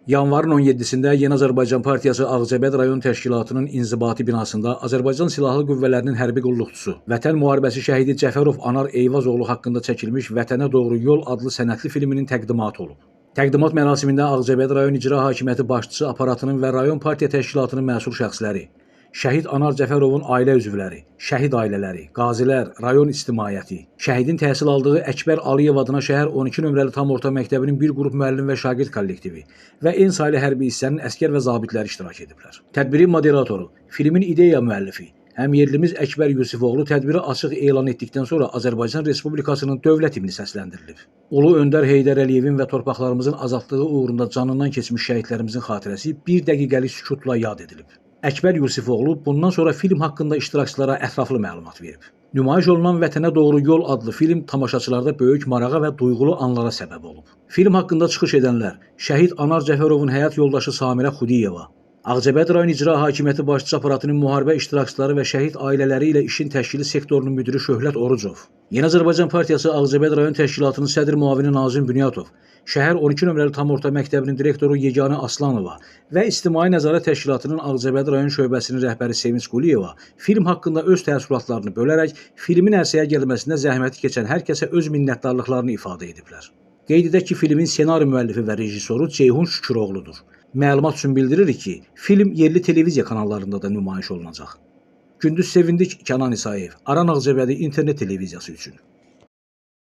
Yanvarın 17-sində Yeni Azərbaycan Partiyası Ağcabəd rayon təşkilatının inzibati binasında Azərbaycan Silahlı Qüvvələrinin hərbi qulluqçusu, Vətən müharibəsi şəhidi Cəfərov Anar Eyvazoğlu haqqında çəkilmiş Vətənə doğru yol adlı sənədli filminin təqdimatı olub. Təqdimat mərasimində Ağcabəd rayon İcra Hakimiyyəti başçısı aparatının və rayon partiya təşkilatının məsul şəxsləri, şəhid Anar Cəfərovun ailə üzvləri, şəhid ailələri, qazilər, rayon ictimaiyyəti, şəhidin təhsil aldığı Əkbər Aliyev adına şəhər 12 nömrəli tam orta məktəbinin bir qrup müəllim və şagird kollektivi və en saylı hərbi hissənin əskər və zabitləri iştirak ediblər. Tədbirin moderatoru, filmin ideya müəllifi, həm yerlimiz Əkbər Yusifoğlu tədbiri açıq elan etdikdən sonra Azərbaycan Respublikasının dövlət himni səsləndirilib. Ulu Öndər Heydər Əliyevin və torpaqlarımızın azadlığı uğrunda canından keçmiş şəhidlərimizin xatirəsi bir dəqiqəlik sükutla yad edilib. Əkbər Yusifoğlu bundan sonra film haqqında iştirakçılara ətraflı məlumat verib. Nümayiş olunan Vətənə doğru yol adlı film tamaşaçılarda böyük marağa və duyğulu anlara səbəb olub. Film haqqında çıxış edənlər şəhid Anar Cəfərovun həyat yoldaşı Samirə Xudiyeva, Ağcabəd rayon İcra Hakimiyyəti başçısı aparatının müharibə iştirakçıları və şəhid ailələri ilə işin təşkili sektorunun müdiri Şöhlət Orucov, Yeni Azərbaycan Partiyası Ağcabəd rayon təşkilatının sədr müavini Nazim Bünyatov, şəhər 12 nömrəli tam orta məktəbinin direktoru Yeganə Aslanova və İctimai Nəzarət Təşkilatının Ağcabəd rayon şöbəsinin rəhbəri Sevinç Quliyeva film haqqında öz təəssüratlarını bölərək filmin ərsəyə gəlməsində zəhməti keçən hər kəsə öz minnətdarlıqlarını ifadə ediblər. Qeyd edək ki, filmin ssenari müəllifi və rejissoru Ceyhun Şüküroğludur. Məlumat üçün bildiririk ki, film yerli televiziya kanallarında da nümayiş olunacaq. Gündüz Sevindik, Kənan İsayev, Aran Ağcabədi internet televiziyası üçün.